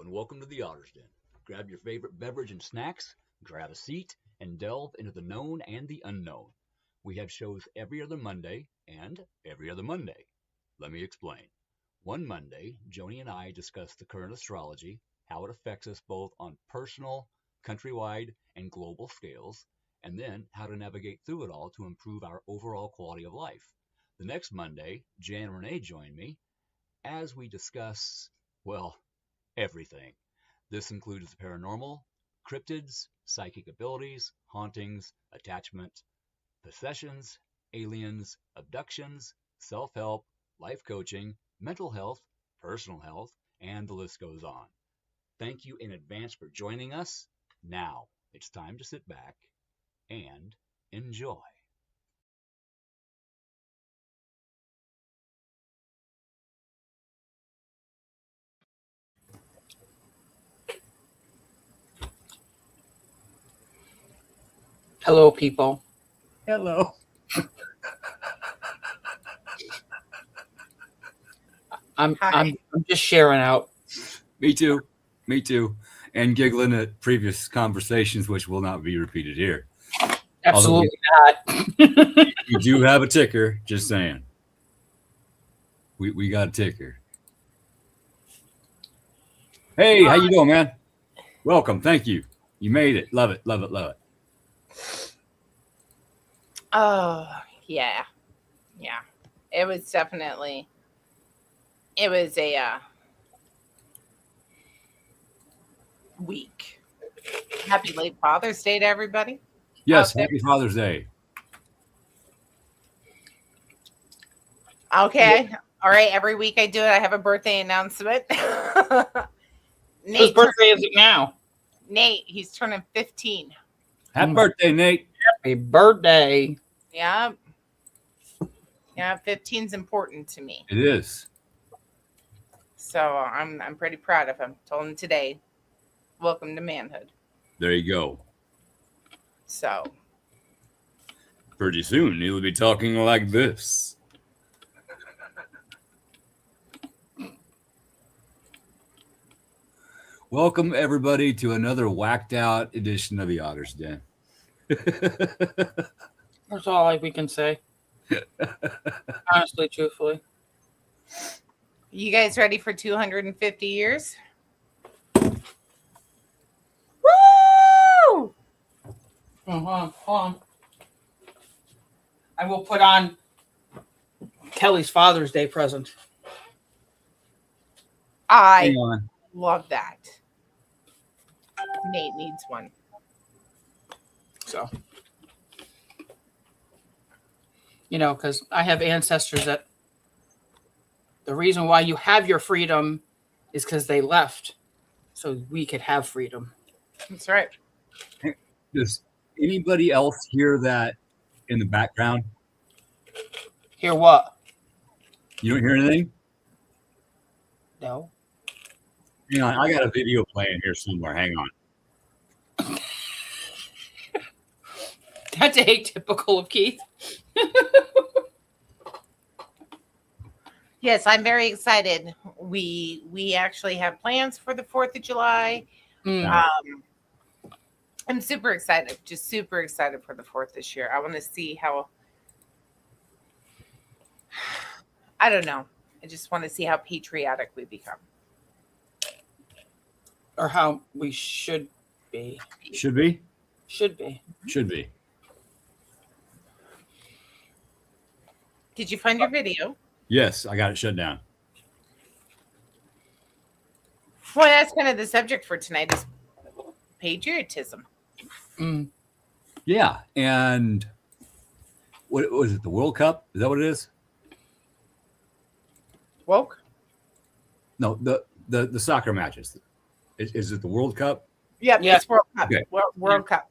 and welcome to the Otter's Den. Grab your favorite beverage and snacks, grab a seat, and delve into the known and the unknown. We have shows every other Monday and every other Monday. Let me explain. One Monday, Joni and I discuss the current astrology, how it affects us both on personal, countrywide, and global scales, and then how to navigate through it all to improve our overall quality of life. The next Monday, Jan and Renee join me as we discuss, well, everything. This includes the paranormal, cryptids, psychic abilities, hauntings, attachment, possessions, aliens, abductions, self-help, life coaching, mental health, personal health, and the list goes on. Thank you in advance for joining us. Now, it's time to sit back and enjoy. Hello, people. Hello. I'm just sharing out. Me too. And giggling at previous conversations, which will not be repeated here. Absolutely not. We do have a ticker, just saying. We got a ticker. Hey, how you doing, man? Welcome. Thank you. You made it. Love it. Oh, yeah. It was a week. Happy late Father's Day to everybody. Yes, happy Father's Day. Okay. All right. Every week I do it. I have a birthday announcement. Whose birthday is it now? Nate, he's turning 15. Happy birthday, Nate. Happy birthday. Yeah. 15's important to me. It is. So I'm pretty proud of him. Told him today, welcome to manhood. There you go. So pretty soon he'll be talking like this. Welcome everybody to another whacked out edition of the Otter's Den. That's all we can say. Honestly, truthfully. you guys ready for 250 years? Woo! Hold on. I will put on Kelly's Father's Day present. I love that. Nate needs one. So, because I have ancestors that the reason why you have your freedom is because they left so we could have freedom. That's right. Does anybody else hear that in the background? Hear what? You don't hear anything? No. Hang on, I got a video playing here somewhere. Hang on. That's atypical of Keith. Yes, I'm very excited. We actually have plans for the 4th of July. I'm super excited. Just super excited for the 4th this year. I want to see how. I don't know. I just want to see how patriotic we become. Or how we should be. Should be? Should be. Should be. Did you find your video? Yes, I got it shut down. Well, that's kind of the subject for tonight is patriotism. Yeah, and what was it? The World Cup? Is that what it is? Woke? No, the soccer matches. Is it the World Cup? Yep, Yeah. it's World Cup. Okay. World Cup.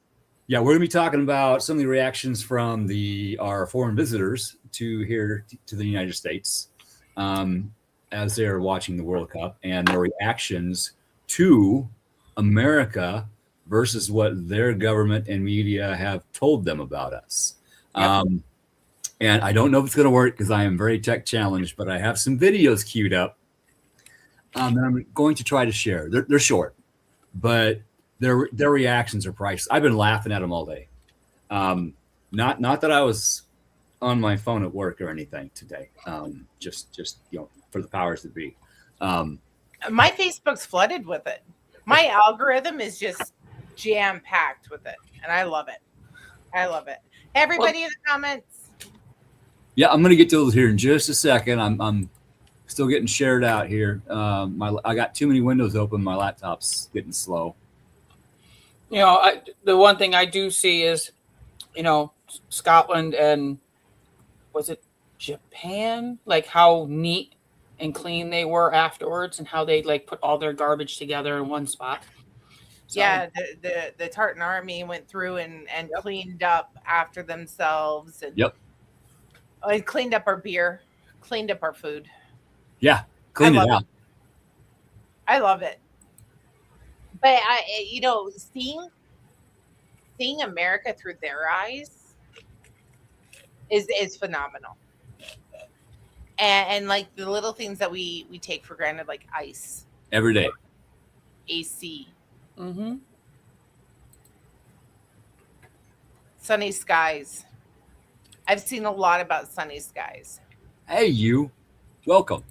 Yeah, we're going to be talking about some of the reactions from our foreign visitors to the United States as they're watching the World Cup and their reactions to America versus what their government and media have told them about us. Yep. And I don't know if it's going to work because I am very tech challenged, but I have some videos queued up that I'm going to try to share. They're short, but their reactions are priceless. I've been laughing at them all day. Not that I was on my phone at work or anything today. Just for the powers that be. My Facebook's flooded with it. My algorithm is just jam packed with it, and I love it. Everybody in the comments. Yeah, I'm gonna get to those here in just a second. I'm still getting shared out here. I got too many windows open. My laptop's getting slow. The one thing I do see is, Scotland and was it Japan? Like how neat and clean they were afterwards, and how they put all their garbage together in one spot. So, yeah, the Tartan Army went through and cleaned up after themselves. And it cleaned up our beer, cleaned up our food. Yeah, cleaned it out. I love it. But seeing America through their eyes is phenomenal. And like the little things that we take for granted, like ice every day, AC, mm-hmm. sunny skies. I've seen a lot about sunny skies. Hey, you, welcome.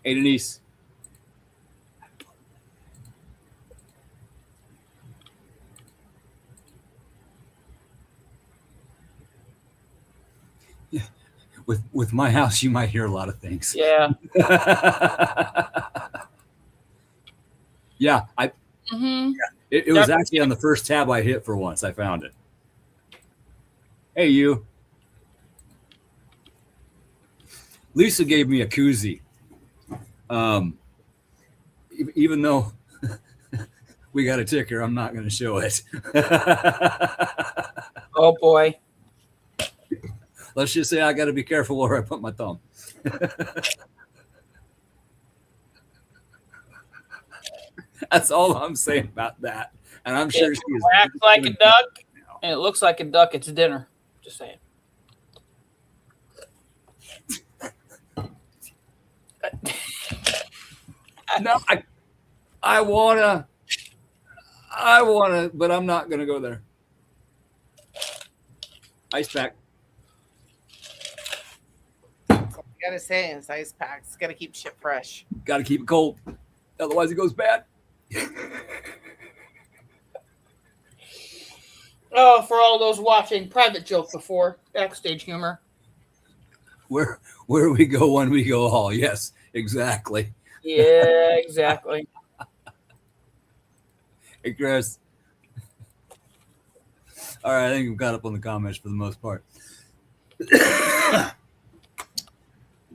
Hey, Denise. With my house, you might hear a lot of things. Yeah. Yeah, mm-hmm. It was actually on the first tab I hit for once. I found it. Hey, you. Lisa gave me a koozie. Even though we got a ticker, I'm not going to show it. Oh, boy. Let's just say I got to be careful where I put my thumb. That's all I'm saying about that. And I'm sure she acts like a duck, and it looks like a duck. It's dinner. Just saying. No, I wanna, but I'm not gonna go there. Ice pack. Gotta say, it's ice packs. Gotta keep shit fresh. Gotta keep it cold, otherwise it goes bad. Oh, for all those watching, private joke before backstage humor. Where we go one, we go all. Yes, exactly. Yeah, exactly. Hey, Chris. All right, I think we've got up on the comments for the most part.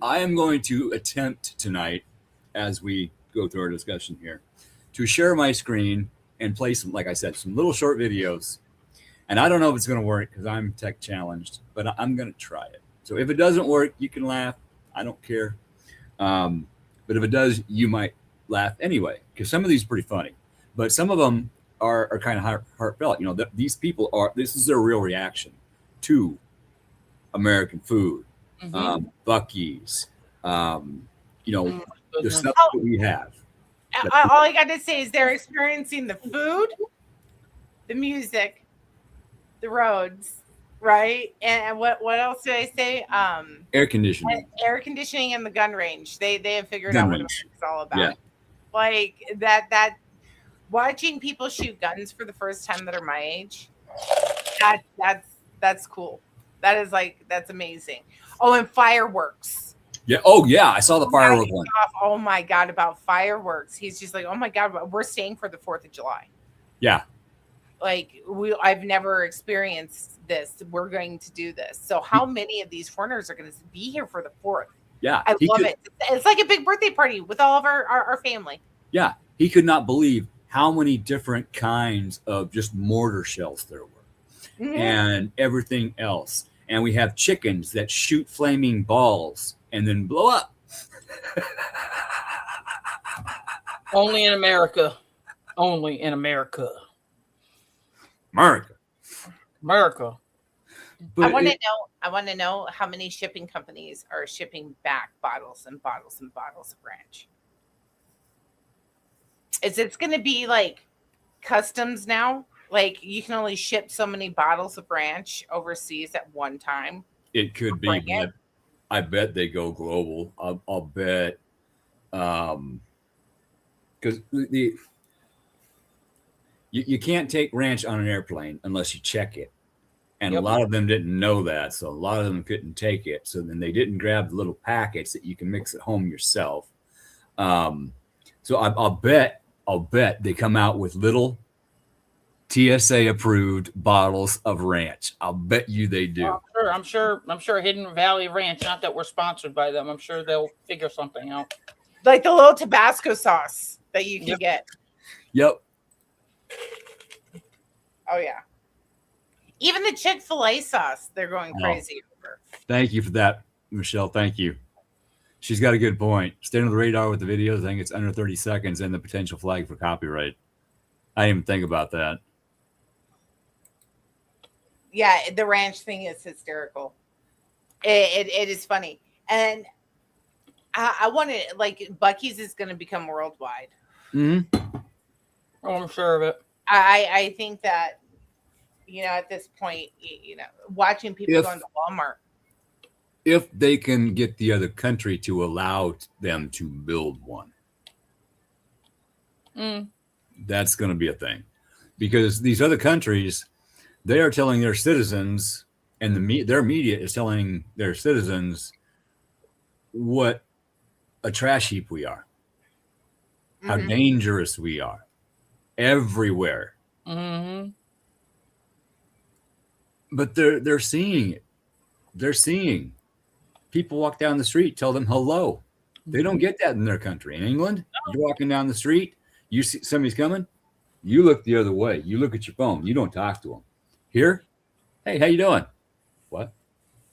I am going to attempt tonight, as we go through our discussion here, to share my screen and play some, like I said, some little short videos. And I don't know if it's going to work because I'm tech challenged, but I'm going to try it. So if it doesn't work, you can laugh. I don't care. But if it does, you might laugh anyway, because some of these are pretty funny. But some of them are kind of heartfelt. These people this is their real reaction to American food. Mm-hmm. Buc-ee's, the stuff that we have. All I got to say is they're experiencing the food, the music, the roads, right? And what else did I say? Air conditioning And the gun range. They have figured out what it's all about. Yeah. Like that watching people shoot guns for the first time that are my age. That's cool. That's amazing. Oh, and fireworks. Yeah. Oh, yeah. I saw the fireworks one. Oh my God, about fireworks. He's just like, oh my God, we're staying for the 4th of July. Yeah. Like I've never experienced this. We're going to do this. So how many of these foreigners are going to be here for the 4th? Yeah. I love it. It's like a big birthday party with all of our family. Yeah. He could not believe how many different kinds of just mortar shells there were. Mm-hmm. And everything else. And we have chickens that shoot flaming balls and then blow up. Only in America. Only in America. America. But I want to know how many shipping companies are shipping back bottles and bottles and bottles of ranch. Is it's going to be like customs now? Like you can only ship so many bottles of ranch overseas at one time. it could be, Bring but it. I bet they go global. I'll bet, because you can't take ranch on an airplane unless you check it. And Yep. a lot of them didn't know that, so a lot of them couldn't take it. So then they didn't grab the little packets that you can mix at home yourself. So I'll bet they come out with little TSA approved bottles of ranch. I'll bet you they do. I'm sure Hidden Valley Ranch. Not that we're sponsored by them. I'm sure they'll figure something out. Like the little Tabasco sauce that you can Yep. get. Yep. Oh yeah. Even the Chick-fil-A sauce, they're going Oh. crazy over. Thank you for that, Michelle. Thank you. She's got a good point. Staying on the radar with the videos, I think it's under 30 seconds and the potential flag for copyright. I didn't even think about that. Yeah, the ranch thing is hysterical. It is funny. And I want to, like, Buc-ee's is going to become worldwide. Mm-hmm. Oh, I'm sure of it. I think that, you know, at this point, you know, watching people going to Walmart. If they can get the other country to allow them to build one, that's going to be a thing. Because these other countries, they are telling their citizens, and their media is telling their citizens what a trash heap we are, how dangerous we are, everywhere. Mm-hmm. But they're seeing it. They're seeing people walk down the street, tell them hello. They don't get that in their country. In England, you're walking down the street, you see somebody's coming, you look the other way. You look at your phone. You don't talk to them. Here, hey, how you doing? What?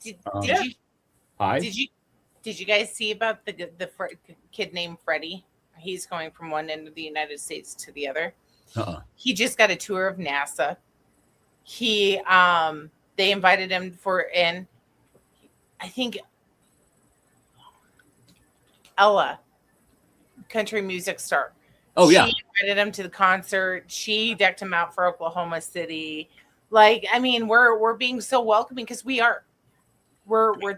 Did Yeah. you Hi. Did you guys see about the kid named Freddie? He's going from one end of the United States to the other. He just got a tour of NASA. He they invited him and I think Ella, country music star. Oh yeah. She invited him to the concert. She decked him out for Oklahoma City. Like, I mean, we're being so welcoming because we're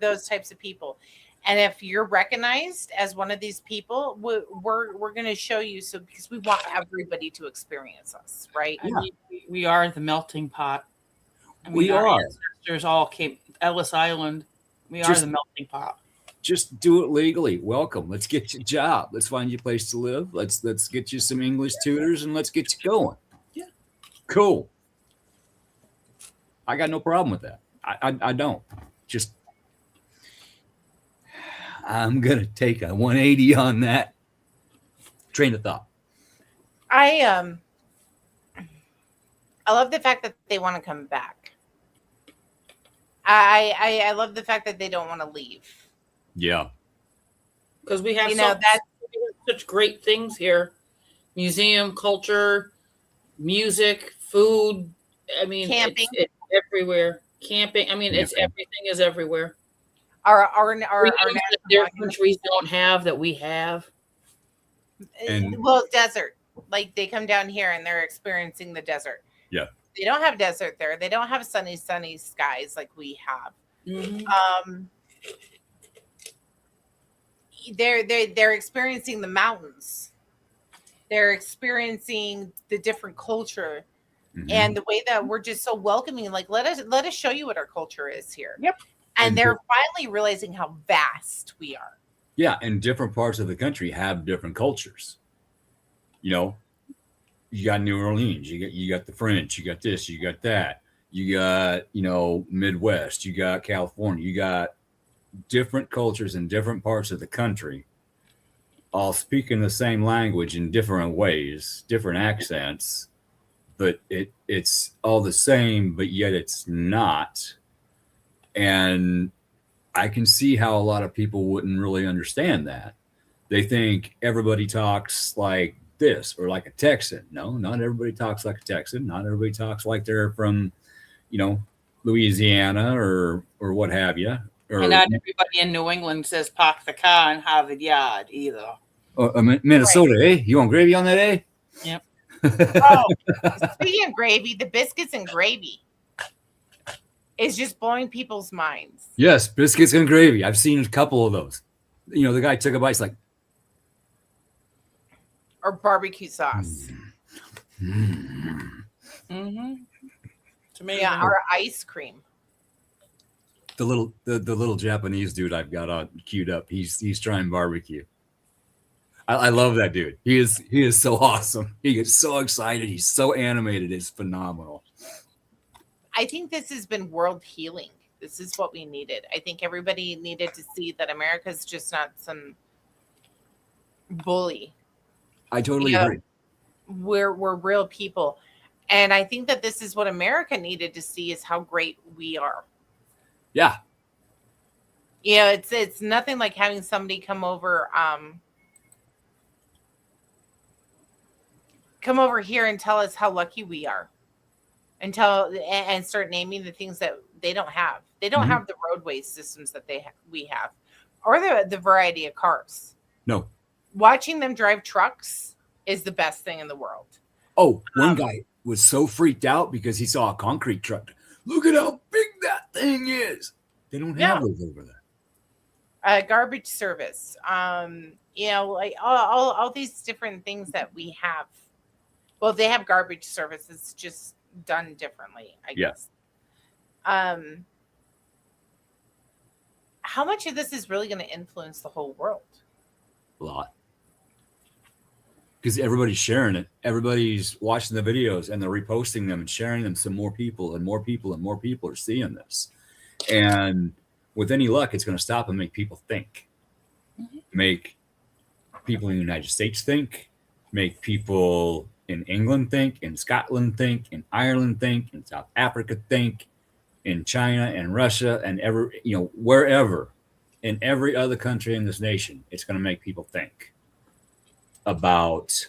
those types of people. And if you're recognized as one of these people, we're going to show you. So because we want everybody to experience us, right? I mean, we are the melting pot. I mean, We our are. ancestors all came Ellis Island. We are the melting pot. Just do it legally. Welcome. Let's get you a job. Let's find you a place to live. Let's get you some English tutors and let's get you going. Yeah. Cool. I got no problem with that. I don't. Just I'm gonna take a 180 on that train of thought. I love the fact that they want to come back. I love the fact that they don't want to leave. Yeah. Because we have such great things here. Museum, culture, music, food. I mean, camping. It's everywhere. Camping. I mean, it's everything is everywhere. Our their countries don't have that we have. Well, desert. Like they come down here and they're experiencing the desert. Yeah. They don't have desert there. They don't have sunny skies like we have. Mm-hmm. They're experiencing the mountains. They're experiencing the different culture. And the way that we're just so welcoming, like let us show you what our culture is here. Yep. And they're finally realizing how vast we are. Yeah, and different parts of the country have different cultures. You know, you got New Orleans, you got the French, you got this, you got that, you got, you know, Midwest, you got California, you got different cultures in different parts of the country, all speaking the same language in different ways, different accents, but it's all the same, but yet it's not. And I can see how a lot of people wouldn't really understand that. They think everybody talks like this or like a Texan. No, not everybody talks like a Texan. Not everybody talks like they're from, you know, Louisiana or what have you. Or, And not everybody in New England says park the car in Harvard Yard either. Minnesota, eh? You want gravy on that, eh? Yep. Oh, speaking of gravy, the biscuits and gravy is just blowing people's minds. Yes, biscuits and gravy. I've seen a couple of those. You know, the guy took a bite, like, or barbecue sauce. Mm-hmm. Yeah, or ice cream. The little Japanese dude I've got queued up. He's trying barbecue. I love that dude. He is so awesome. He gets so excited. He's so animated. It's phenomenal. I think this has been world healing. This is what we needed. I think everybody needed to see that America's just not some bully. I totally agree. We're real people. And I think that this is what America needed to see, is how great we are. Yeah. Yeah, it's nothing like having somebody come over here and tell us how lucky we are. And start naming the things that they don't have. They don't have the roadway systems that we have, or the variety of cars. No. Watching them drive trucks is the best thing in the world. Oh, one guy was so freaked out because he saw a concrete truck. Look at how big that thing is. They don't have those over there. Garbage service. Like all these different things that we have. Well, they have garbage service. It's just done differently, I guess. How much of this is really going to influence the whole world? A lot. Because everybody's sharing it. Everybody's watching the videos and they're reposting them and sharing them. So more people and more people and more people are seeing this. And with any luck, it's going to stop and make people think. Make people in the United States think. Make people in England think, in Scotland think, in Ireland think, in South Africa think, in China and Russia and wherever, in every other country in this nation. It's going to make people think about,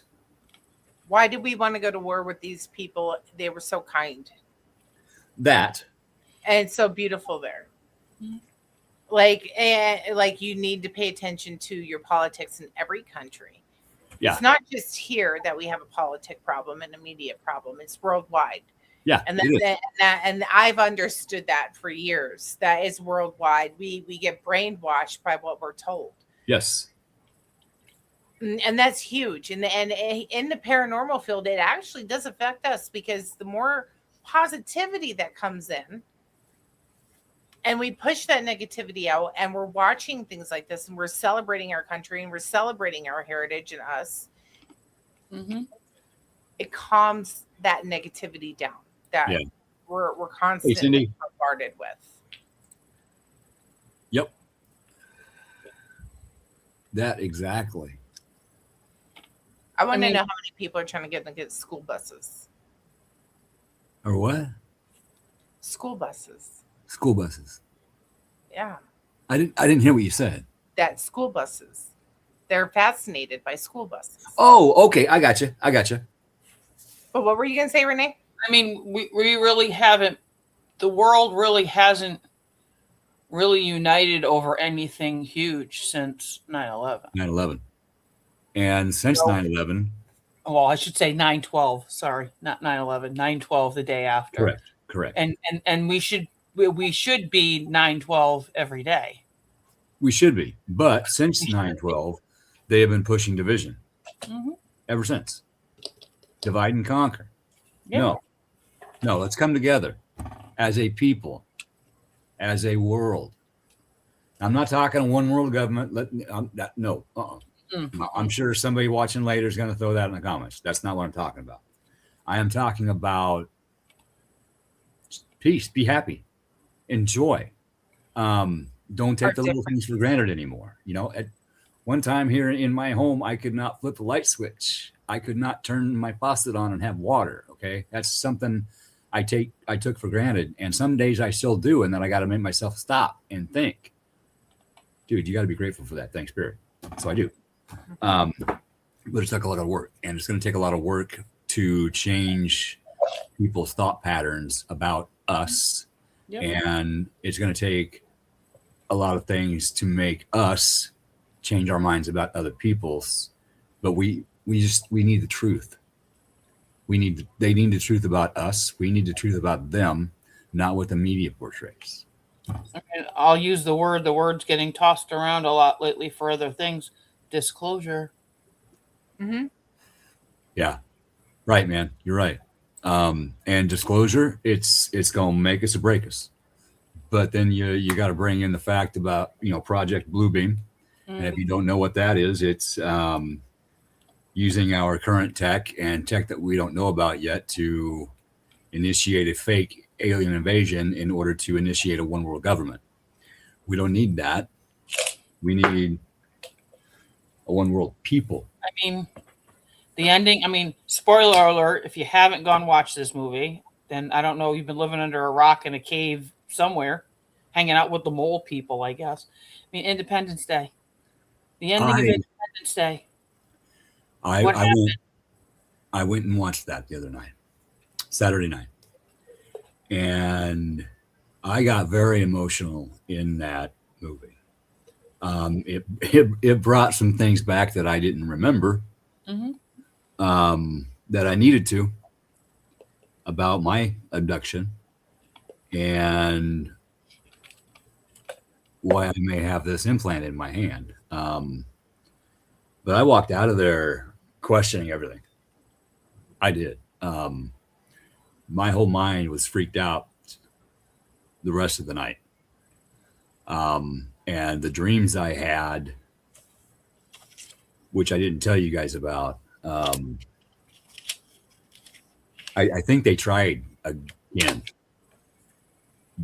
why did we want to go to war with these people? They were so kind. That. And so beautiful there. Like you need to pay attention to your politics in every country. Yeah. It's not just here that we have a politic problem, an immediate problem. It's worldwide. Yeah. And I've understood that for years. That is worldwide. We get brainwashed by what we're told. Yes. And that's huge. And in the paranormal field, it actually does affect us, because the more positivity that comes in, and we push that negativity out, and we're watching things like this, and we're celebrating our country, and we're celebrating our heritage and us. It calms that negativity down that we're constantly bombarded with. Yep. That exactly. I want to know how many people are trying to get school buses. Or what? School buses. School buses. Yeah. I didn't hear what you said. That school buses. They're fascinated by school buses. Oh, okay. I got you. But what were you going to say, Renee? I mean, we really haven't, the world really hasn't really united over anything huge since 9/11. 9/11. And since 9/11. Well, I should say 9/12. Sorry, not 9/11. 9/12, the day after. Correct. And we should be 9/12 every day. We should be. But since 9/12, they have been pushing division. Ever since. Divide and conquer. Yeah. No, let's come together as a people, as a world. I'm not talking one world government. I'm sure somebody watching later is going to throw that in the comments. That's not what I'm talking about. I am talking about peace, be happy, enjoy. Don't take the little things for granted anymore. At one time here in my home, I could not flip the light switch. I could not turn my faucet on and have water. Okay. That's something I took for granted. And some days I still do. And then I got to make myself stop and think, dude, you got to be grateful for that. Thanks, Spirit. So I do. But it took a lot of work, and it's going to take a lot of work to change people's thought patterns about us Yep. And it's going to take a lot of things to make us change our minds about other people's, but we need the truth. They need the truth about us. We need the truth about them, not what the media portrays. And I'll use the word's getting tossed around a lot lately for other things. Disclosure. Mm-hmm. Yeah, right, man. You're right. And disclosure, it's going to make us or break us. But then you got to bring in the fact about, Project Bluebeam. And if you don't know what that is, it's using our current tech and tech that we don't know about yet to initiate a fake alien invasion in order to initiate a one world government. We don't need that. We need a one world people. I mean, the ending, spoiler alert, if you haven't gone watch this movie, then I don't know, you've been living under a rock in a cave somewhere, hanging out with the mole people, I guess. Independence Day. The ending of Independence Day. I went and watched that the other night, Saturday night. And I got very emotional in that movie. It brought some things back that I didn't remember, that I needed to, about my abduction and why I may have this implant in my hand. But I walked out of there questioning everything. I did. My whole mind was freaked out the rest of the night. And the dreams I had, which I didn't tell you guys about, I think they tried again,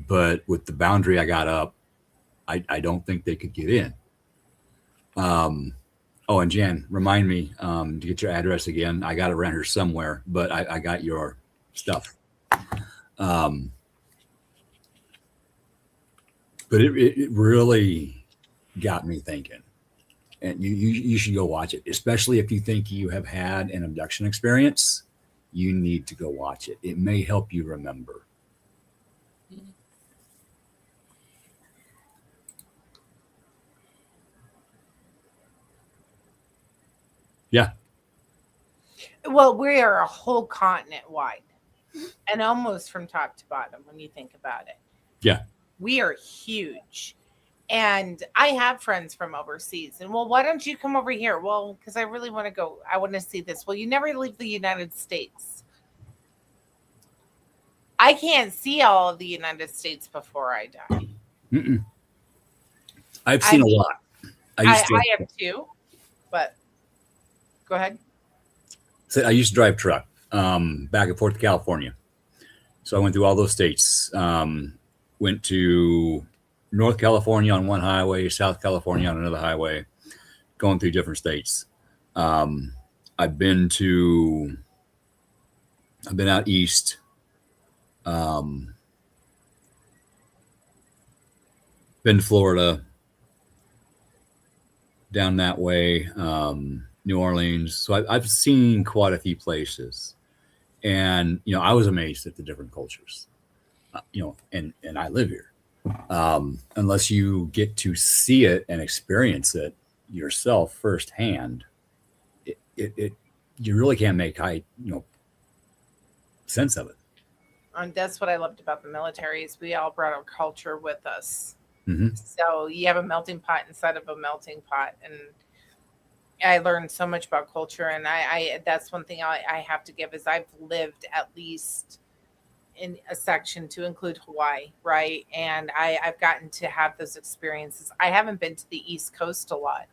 but with the boundary I got up, I don't think they could get in. Oh, and Jan, remind me to get your address again. I got it around here somewhere, but I got your stuff. But it really got me thinking, and you should go watch it, especially if you think you have had an abduction experience. You need to go watch it. It may help you remember. Yeah. Well, we are a whole continent wide and almost from top to bottom when you think about it. Yeah. We are huge. And I have friends from overseas. And well, why don't you come over here? Well, because I really want to go. I want to see this. Well, you never leave the United States. I can't see all of the United States before I die. Mm-mm. I've seen a lot. I have too, but go ahead. So I used to drive truck back and forth to California. So I went through all those states. Went to North California on one highway, South California on another highway, going through different states. I've been out east. Been to Florida, down that way, New Orleans. So I've seen quite a few places, and I was amazed at the different cultures. And I live here. Unless you get to see it and experience it yourself firsthand, it you really can't make sense of it. And that's what I loved about the military is we all brought our culture with us. Mm-hmm. So you have a melting pot inside of a melting pot, and I learned so much about culture. And I that's one thing I have to give is I've lived at least in a section to include Hawaii, right? And I've gotten to have those experiences. I haven't been to the East Coast a lot.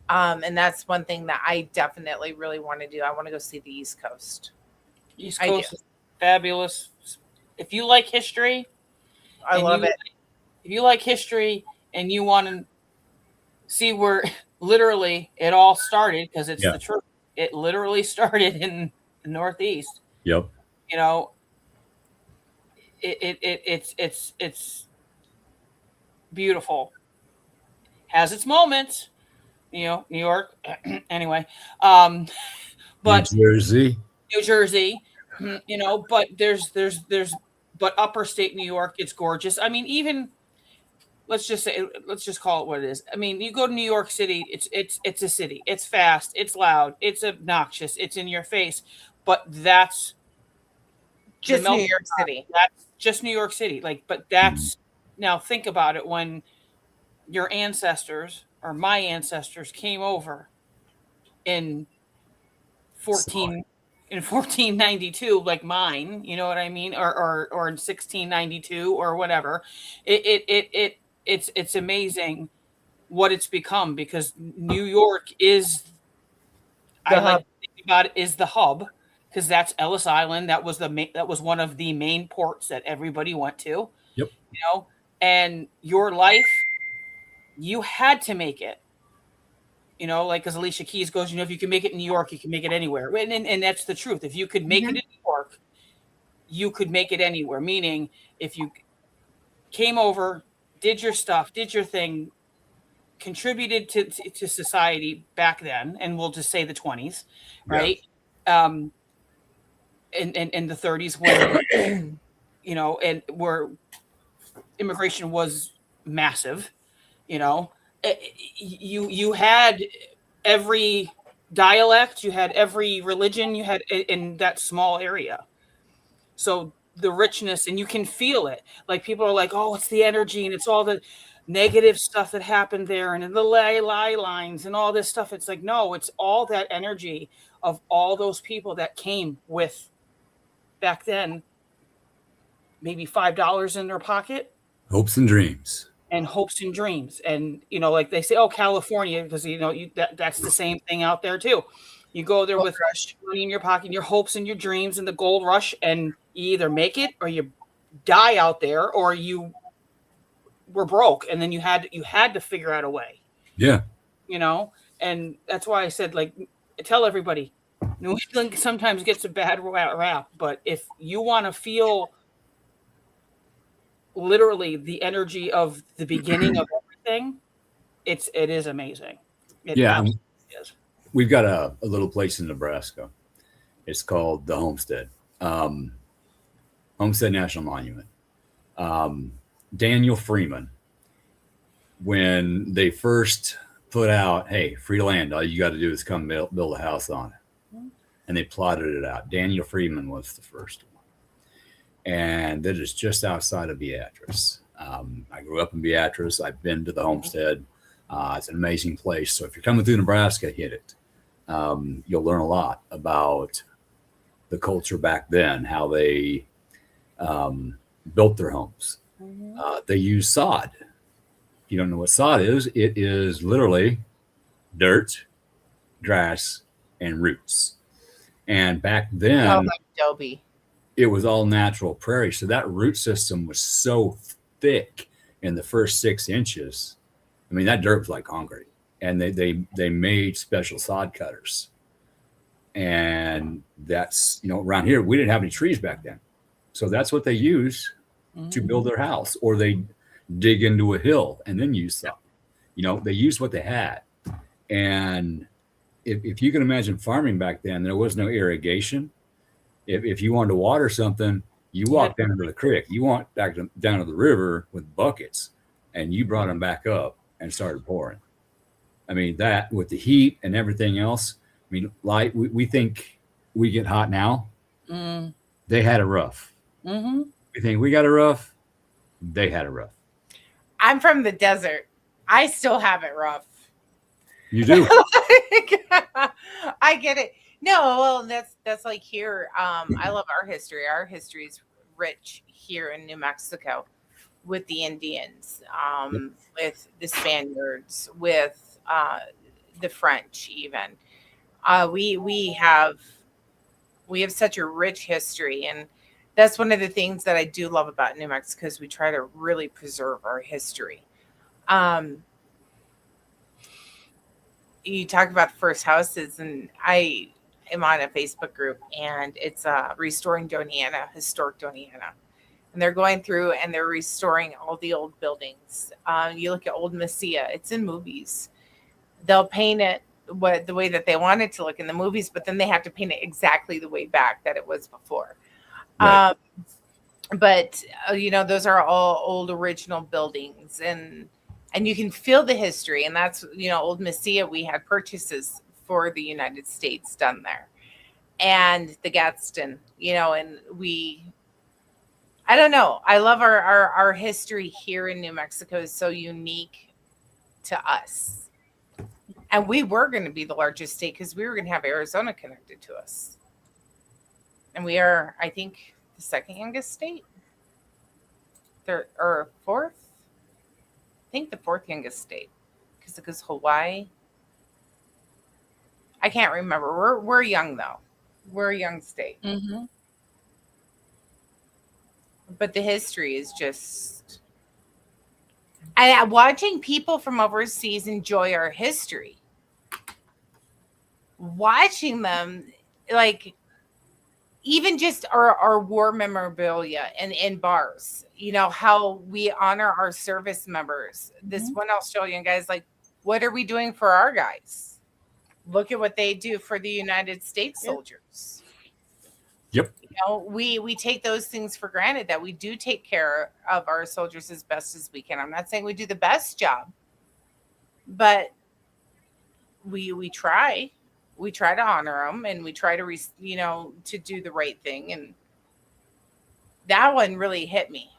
And that's one thing that I definitely really want to do. I want to go see the East Coast. East Coast is fabulous. If you like history, I love it. If you like history and you want to see where literally it all started, because it's the truth, it literally started in the Northeast. Yep. It's beautiful. Has its moments, New York. Anyway, but New Jersey, but there's but upper state New York, it's gorgeous. I mean, even let's just call it what it is. I mean, you go to New York City, it's a city. It's fast, it's loud, it's obnoxious, it's in your face. But that's just New York City. That's just New York City. Like, but that's now think about it when your ancestors or my ancestors came over in 1492, like mine, you know what I mean, or in 1692 or whatever. It's amazing what it's become, because New York is like to think about it, is the hub, because that's Ellis Island. That was one of the main ports that everybody went to. Yep. You know, and your life, you had to make it. You know, like as Alicia Keys goes, you know, if you can make it in New York, you can make it anywhere. And that's the truth. If you could make it in New York, you could make it anywhere. Meaning, if you came over, did your stuff, did your thing, contributed to society back then, and we'll just say the 20s, right? Yeah. In the 30s, when you know, and where immigration was massive, you know. You had every dialect, you had every religion, you had in that small area. So the richness, and you can feel it. Like people are like, oh, it's the energy, and it's all the negative stuff that happened there, and the ley lines and all this stuff. It's like, no, it's all that energy of all those people that came with, back then, maybe $5 in their pocket. Hopes and dreams. And hopes and dreams. And, you know, like they say, oh, California, because, you know, that's the same thing out there too. You go there with money in your pocket, your hopes and your dreams and the gold rush, and you either make it or you die out there, or you were broke, and then you had to figure out a way. Yeah. You know, and that's why I said, like, tell everybody, New England sometimes gets a bad rap, but if you want to feel literally the energy of the beginning of everything, it is amazing. It is. We've got a little place in Nebraska. It's called the Homestead National Monument. Daniel Freeman, when they first put out, hey, free land, all you got to do is come build a house on it, and they plotted it out. Daniel Freeman was the first one. And that is just outside of Beatrice. I grew up in Beatrice. I've been to the Homestead. It's an amazing place. So if you're coming through Nebraska, hit it. You'll learn a lot about the culture back then, how they built their homes. They used sod. If you don't know what sod is, it is literally dirt, grass, and roots. And back then, like adobe. It was all natural prairie. So that root system was so thick in the first 6 inches. I mean, that dirt was like concrete. And they made special sod cutters. And that's, you know, around here, we didn't have any trees back then. So that's what they use to build their house. Or they dig into a hill and then use sod. You know, they used what they had. And if you can imagine farming back then, there was no irrigation. If you wanted to water something, you walked down to the creek. You walked back down to the river with buckets, and you brought them back up and started pouring. I mean, that with the heat and everything else. I mean, like we think we get hot now. They had it rough. We think we got it rough. They had it rough. I'm from the desert. I still have it rough. You do. I get it. No, well, that's like here. I love our history. Our history is rich here in New Mexico, with the Indians, with the Spaniards, with the French. Even we have such a rich history, and that's one of the things that I do love about New Mexico, is we try to really preserve our history. You talk about first houses, and I am on a Facebook group, and it's Restoring Doniana, Historic Doniana. And they're going through and they're restoring all the old buildings. You look at Old Mesilla, it's in movies. They'll paint it the way that they want it to look in the movies, but then they have to paint it exactly the way back that it was before. Right. but those are all old original buildings, and you can feel the history. And that's old Messia. We had purchases for the United States done there, and the Gadsden, and I don't know. I love our history here in New Mexico is so unique to us. And we were going to be the largest state because we were going to have Arizona connected to us. And we are, I think, the second youngest state. Third or fourth? I think the fourth youngest state. Because it goes Hawaii. I can't remember. We're young though. We're a young state. Mm-hmm. But the history is just, and watching people from overseas enjoy our history, watching them, like, even just our war memorabilia and in bars, how we honor our service members. This one Australian guy's like, what are we doing for our guys? Look at what they do for the United States soldiers. Yep. We take those things for granted, that we do take care of our soldiers as best as we can. I'm not saying we do the best job, but we try. We try to honor them, and we try to to do the right thing. And that one really hit me.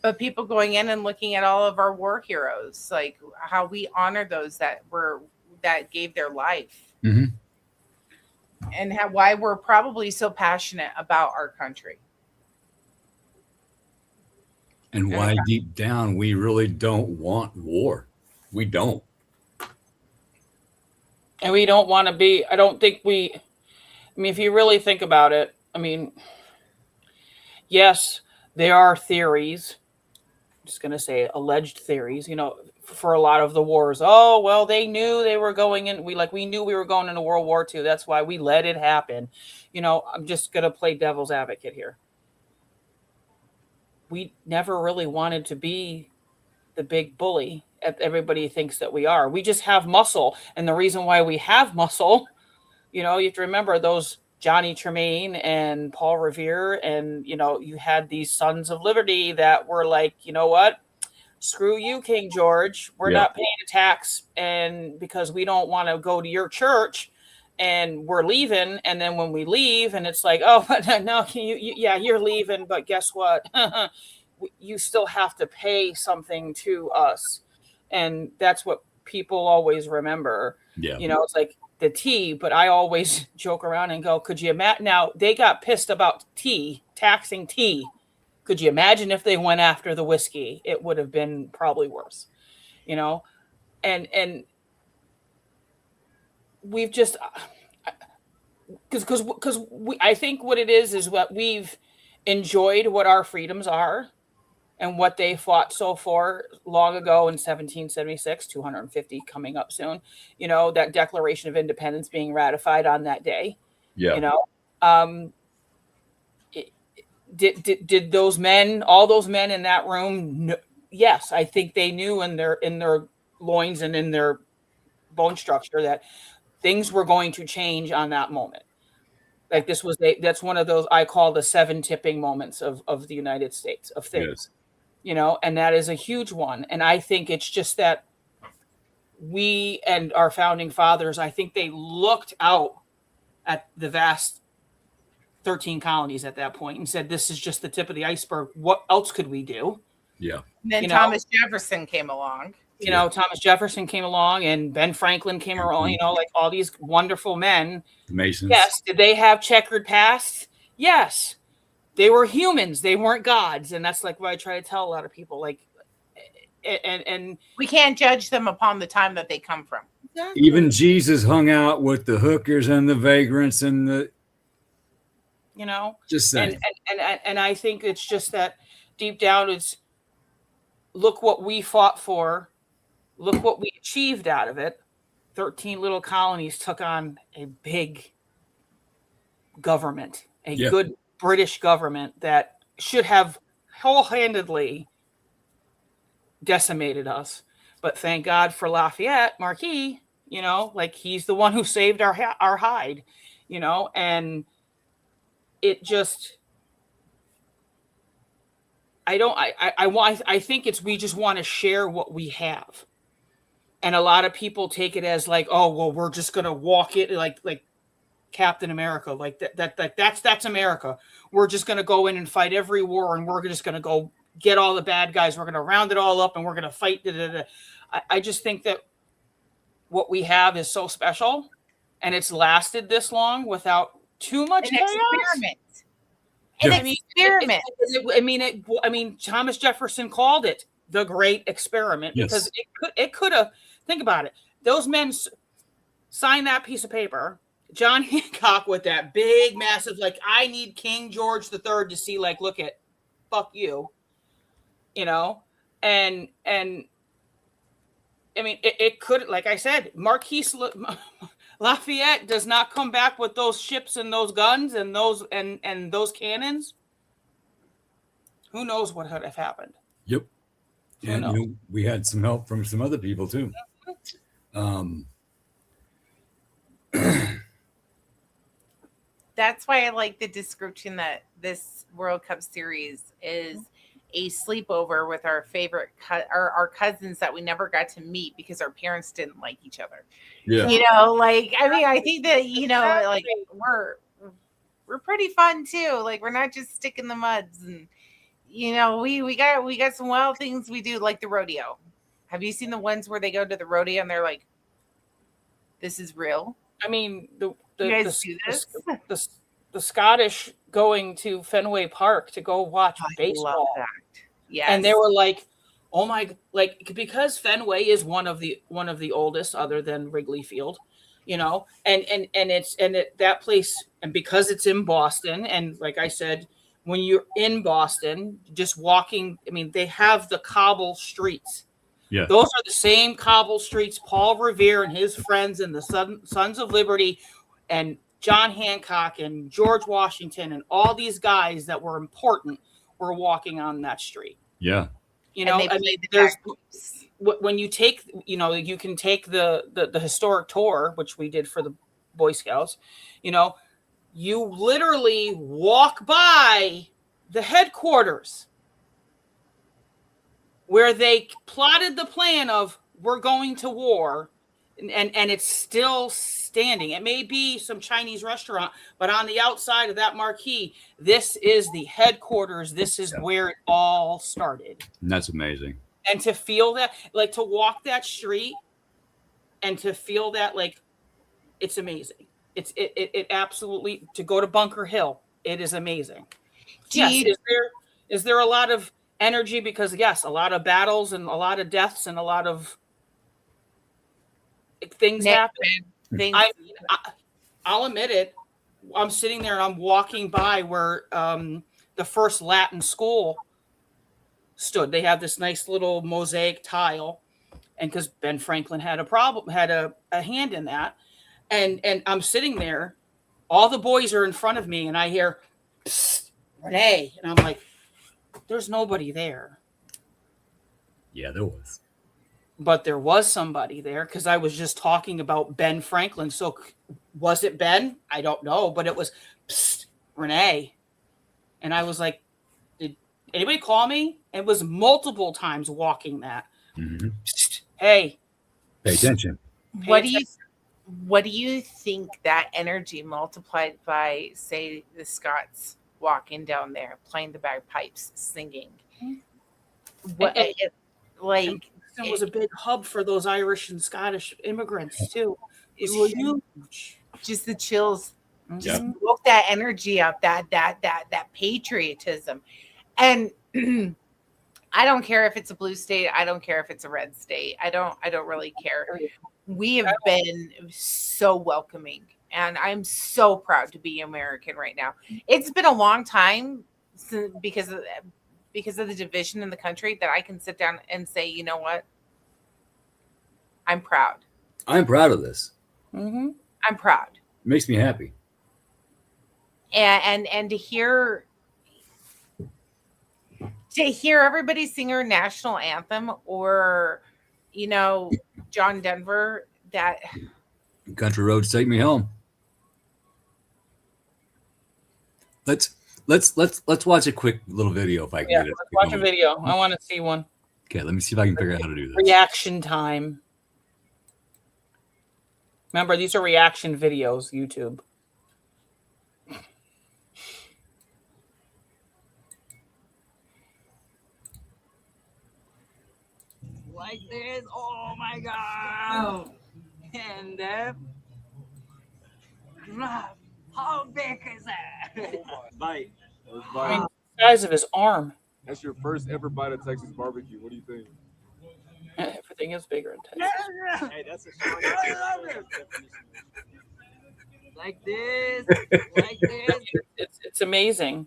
But people going in and looking at all of our war heroes, like how we honor those that gave their life. Mm-hmm. And why we're probably so passionate about our country. And why deep down we really don't want war. We don't. And we don't want to be, I don't think if you really think about it, yes, there are theories. I'm just going to say alleged theories, for a lot of the wars. Oh, well, they knew they were going in. We knew we were going into World War II. That's why we let it happen. I'm just going to play devil's advocate here. We never really wanted to be the big bully everybody thinks that we are. We just have muscle. And the reason why we have muscle, you have to remember those Johnny Tremaine and Paul Revere. And, you had these Sons of Liberty that were like, you know what? Screw you, King George. We're not paying a tax, and because we don't want to go to your church, and we're leaving. And then when we leave, and it's like, oh, no, you're leaving, but guess what? You still have to pay something to us, and that's what people always remember. Yeah, it's like the tea. But I always joke around and go, could you imagine? Now they got pissed about tea, taxing tea. Could you imagine if they went after the whiskey? It would have been probably worse, and we've just, because I think what it is what we've enjoyed what our freedoms are and what they fought so for long ago in 1776, 250 coming up soon, that Declaration of Independence being ratified on that day. Yeah. Did those men, all those men in that room? No, yes, I think they knew in their loins and in their bone structure that things were going to change on that moment. Like that's one of those I call the 7 tipping moments of the United States of things, and that is a huge one. And I think it's just that we and our founding fathers, I think they looked out at the vast 13 colonies at that point and said, this is just the tip of the iceberg. What else could we do? Yeah. And then Thomas Jefferson came along. Thomas Jefferson came along, and Ben Franklin came along, like all these wonderful men. The Masons. Yes. Did they have checkered pasts? Yes. They were humans. They weren't gods. And that's like what I try to tell a lot of people. Like, and we can't judge them upon the time that they come from. Exactly. Even Jesus hung out with the hookers and the vagrants and the, just saying. And I think it's just that deep down, it's look what we fought for. Look what we achieved out of it. 13 little colonies took on a big government, a good British government that should have whole-handedly decimated us. But thank God for Lafayette Marquis, he's the one who saved our hide, and it just, I think it's we just want to share what we have. And a lot of people take it as like, oh, well, we're just gonna walk it like Captain America, like that's America. We're just gonna go in and fight every war, and we're just gonna go get all the bad guys. We're gonna round it all up, and we're gonna fight. I just think that what we have is so special, and it's lasted this long without too much An chaos. experiment. Yeah. An experiment. I mean, Thomas Jefferson called it the Great Experiment because it could have. Think about it. Those men signed that piece of paper. John Hancock with that big, massive, like, I need King George III to see, like, look at, fuck you, you know, and I mean, it could, like I said, Marquis Lafayette does not come back with those ships and those guns and those and those cannons. Who knows what would have happened? Yep. And we had some help from some other people too. That's why I like the description that this World Cup series is a sleepover with our favorite our cousins that we never got to meet because our parents didn't like each other. Yeah. You know, like, I mean, I think that, you know, like we're pretty fun too. Like, we're not just sticking the muds, and you know, we got some wild things we do, like the rodeo. Have you seen the ones where they go to the rodeo and they're like, this is real? I mean, You guys do this? the Scottish going to Fenway Park to go watch baseball. I love that. Yes. And they were like, oh my, like, because Fenway is one of the oldest other than Wrigley Field, you know, and that place, and because it's in Boston, and like I said, when you're in Boston, just walking, I mean, they have the cobble streets. Yeah. Those are the same cobble streets Paul Revere and his friends and the Sons of Liberty and John Hancock and George Washington and all these guys that were important were walking on that street. Yeah. You know, I mean, there's when you take, you know, you can take the historic tour, which we did for the Boy Scouts, you know, you literally walk by the headquarters where they plotted the plan of we're going to war, and it's still standing. It may be some Chinese restaurant, but on the outside of that marquee, this is the headquarters. This is where it all started. And that's amazing. And to feel that, like, to walk that street and to feel that, like, it's amazing. It absolutely, to go to Bunker Hill, it is amazing. Yes, is there a lot of energy? Because yes, a lot of battles and a lot of deaths and a lot of things happen. I'll admit it. I'm sitting there and I'm walking by where the first Latin school stood. They have this nice little mosaic tile, and because Ben Franklin had a hand in that, and I'm sitting there, all the boys are in front of me, and I hear, "Psst, Renee," and I'm like, there's nobody there. Yeah, there was. But there was somebody there, because I was just talking about Ben Franklin. So was it Ben? I don't know, but it was, "Psst, Renee." And I was like, did anybody call me? It was multiple times walking that. Mm-hmm. Psst, hey. Pay attention. What do you think that energy multiplied by, say, the Scots walking down there, playing the bagpipes, singing? It was a big hub for those Irish and Scottish immigrants too. It was huge. Just the chills. Just woke that energy up, that patriotism. And I don't care if it's a blue state. I don't care if it's a red state. I don't really care. We have been so welcoming, and I'm so proud to be American right now. It's been a long time because of the division in the country that I can sit down and say, you know what? I'm proud. I'm proud of this. Mm-hmm. I'm proud. It makes me happy. And to hear everybody sing our national anthem, or, you know, John Denver, that Country Roads Take Me Home. let's watch a quick little video if I can Yeah, get it. let's watch a video. I want to see one. Okay, let me see if I can figure out how to do this. Reaction time. Remember, these are reaction videos, YouTube. Like this. Oh my god. And how big is that? Bite. That was I bite. mean, the size of his arm. That's your first ever bite of Texas barbecue. What do you think? Everything is bigger in Texas. Hey, that's a short like this. Like this. It's amazing.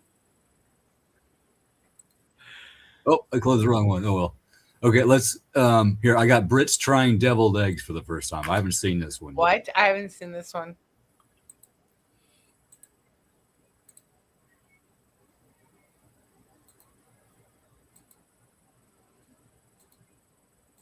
Oh, I closed the wrong one. Oh well. Okay, let's here. I got Brits trying deviled eggs for the first time. I haven't seen this one yet. What? I haven't seen this one.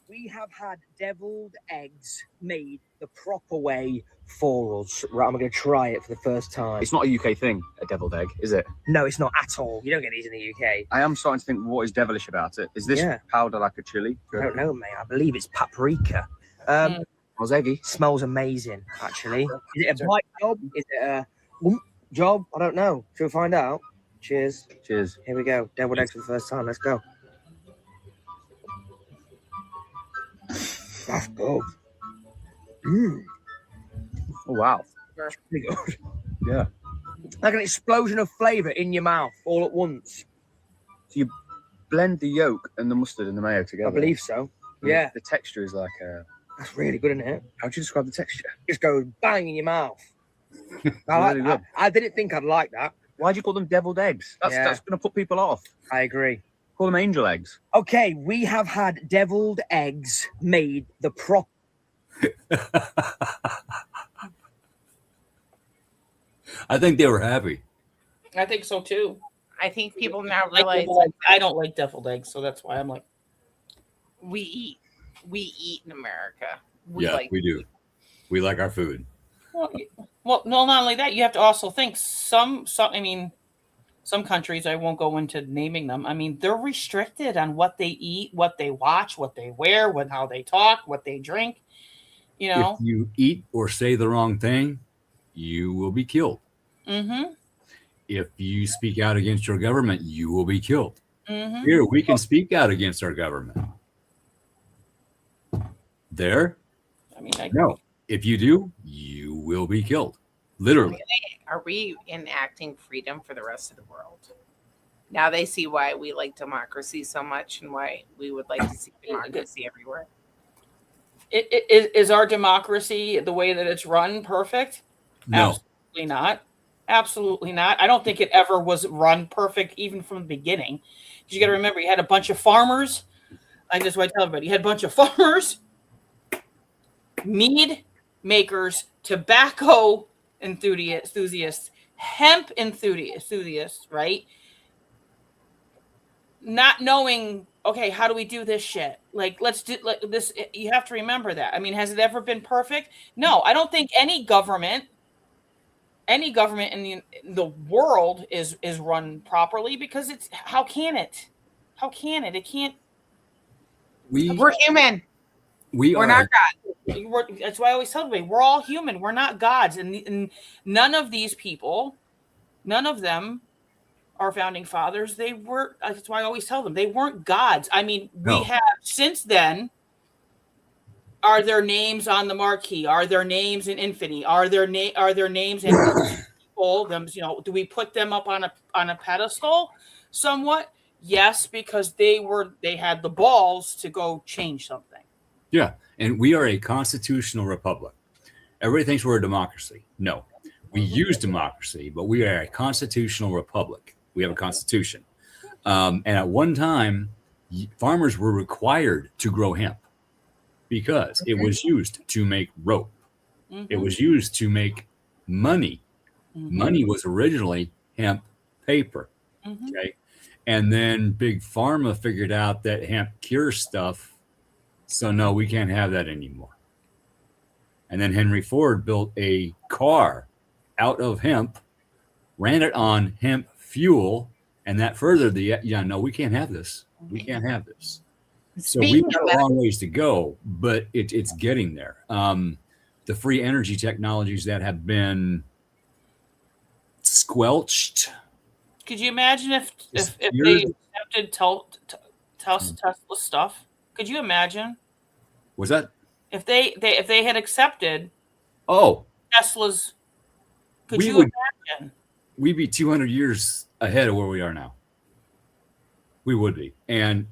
We have had deviled eggs made the proper way for us. Right, I'm going to try it for the first time. It's not a UK thing, a deviled egg, is it? No, it's not at all. You don't get these in the UK. I am starting to think, what is devilish about it? Is this Yeah. powder like a chili? I don't know, mate. I believe it's paprika. Smells eggy. Smells amazing, actually. Is it a bite job? Is it a job? I don't know. Should we find out? Cheers. Cheers. Here we go. Deviled eggs for the first time. Let's go. That's good. Oh, wow. Pretty good. Yeah. Like an explosion of flavour in your mouth all at once. So you blend the yolk and the mustard and the mayo together. I believe so. And Yeah. The texture is like a... That's really good, isn't it? How would you describe the texture? Just goes bang in your mouth. Really good. I didn't think I'd like that. Why do you call them deviled eggs? That's Yeah. going to put people off. I agree. Call them angel eggs. Okay, we have had deviled eggs made the proper. I think they were happy. I think so too. I think people now I like realize deviled eggs. I don't like deviled eggs, so that's why I'm like, we eat in America. Yeah, we do. We like our food. well, no, not only that, you have to also think some. I mean, some countries, I won't go into naming them. I mean, they're restricted on what they eat, what they watch, what they wear, how they talk, what they drink. You know, If you eat or say the wrong thing, you will be killed. Mm-hmm. If you speak out against your government, you will be killed. Mm-hmm. Here, we can speak out against our government. There, I mean, no. If you do, you will be killed. Literally. Are we enacting freedom for the rest of the world? Now they see why we like democracy so much and why we would like to see democracy everywhere. Is our democracy the way that it's run perfect? No. Absolutely not. Absolutely not. I don't think it ever was run perfect, even from the beginning. You got to remember, you had a bunch of farmers. I just want to tell everybody, you had a bunch of farmers, mead makers, tobacco enthusiasts, hemp enthusiasts, right? Not knowing, okay, how do we do this shit? Like, let's do like this. You have to remember that. I mean, has it ever been perfect? No, I don't think any government in the world is run properly, because it's, how can it? It can't. We're human. We're not God. That's why I always tell everybody, we're all human. We're not gods. And none of these people, none of them are founding fathers. They were, that's why I always tell them, they weren't gods. I mean, we have since then, are their names on the marquee? Are their names in infamy? Are their names in people? Them, you know, do we put them up on a pedestal? Somewhat, yes, because they had the balls to go change something. Yeah, and we are a constitutional republic. Everybody thinks we're a democracy. No, we use democracy, but we are a constitutional republic. We have a constitution. And at one time, farmers were required to grow hemp because it was used to make rope. Mm-hmm. It was used to make money. Mm-hmm. Money was originally hemp paper. Mm-hmm. Okay. And then Big Pharma figured out that hemp cures stuff. So no, we can't have that anymore. And then Henry Ford built a car out of hemp, ran it on hemp fuel, and that further no, we can't have this. We can't have this. So we've Speaking got of a that, long ways to go, but it's getting there. The free energy technologies that have been squelched. Could you imagine if Years- they accepted Tesla stuff? Could you imagine Was that? if they had accepted Oh, Tesla's? Could we you would. imagine? We'd be 200 years ahead of where we are now. We would be.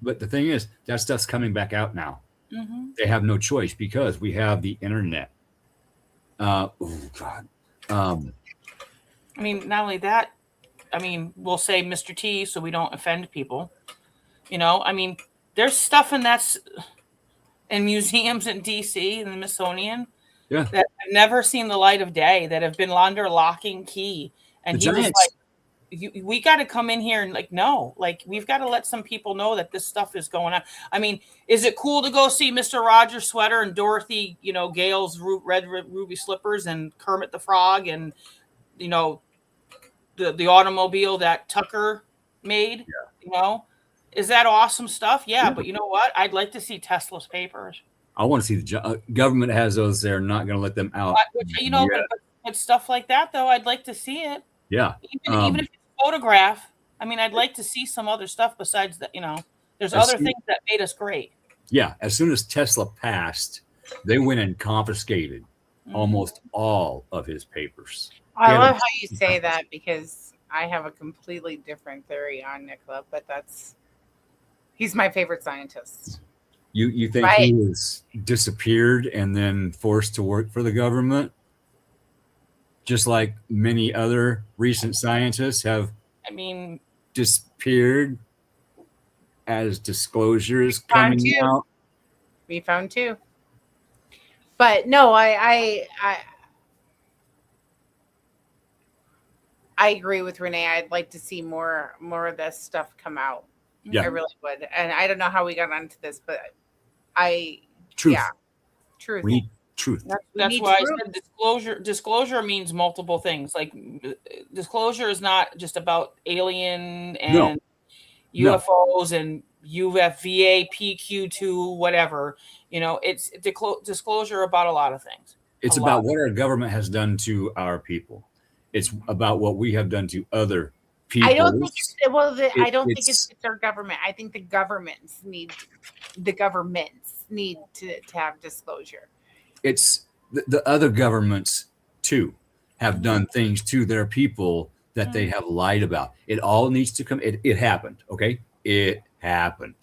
But the thing is, that stuff's coming back out now. Mm-hmm. They have no choice because we have the internet. Oh God. I mean, not only that. I mean, we'll say Mr. T so we don't offend people. You know, I mean, there's stuff in museums in DC and the Smithsonian that have never seen the light of day, that have been under lock and key. And he was like, we got to come in here and no, we've got to let some people know that this stuff is going on. I mean, is it cool to go see Mr. Rogers' sweater and Dorothy, Gale's red ruby slippers and Kermit the Frog and, the automobile that Tucker made, is that awesome stuff? Yeah. But you know what? I'd like to see Tesla's papers. I want to see the government has those. They're not going to let them out. But stuff like that, though, I'd like to see it. Yeah. Even if it's a photograph, I mean, I'd like to see some other stuff besides that. There's other things that made us great. Yeah. As soon as Tesla passed, they went and confiscated almost all of his papers. I love how you say that because I have a completely different theory on Nikola, but he's my favorite scientist. You think he was disappeared and then forced to work for the government? Just like many other recent scientists have disappeared as disclosures coming out. We found two. But no, I agree with Renee. I'd like to see more of this stuff come out. Yeah. I really would. And I don't know how we got onto this, but truth. We need truth. That's why I said disclosure. Disclosure means multiple things. Like disclosure is not just about alien and UFOs and UFVA, PQ2, whatever. It's disclosure about a lot of things. It's about what our government has done to our people. It's about what we have done to other people. I don't think it's our government. I think the governments need to have disclosure. It's the other governments too have done things to their people that they have lied about. It all needs to come. It happened. Okay. It happened.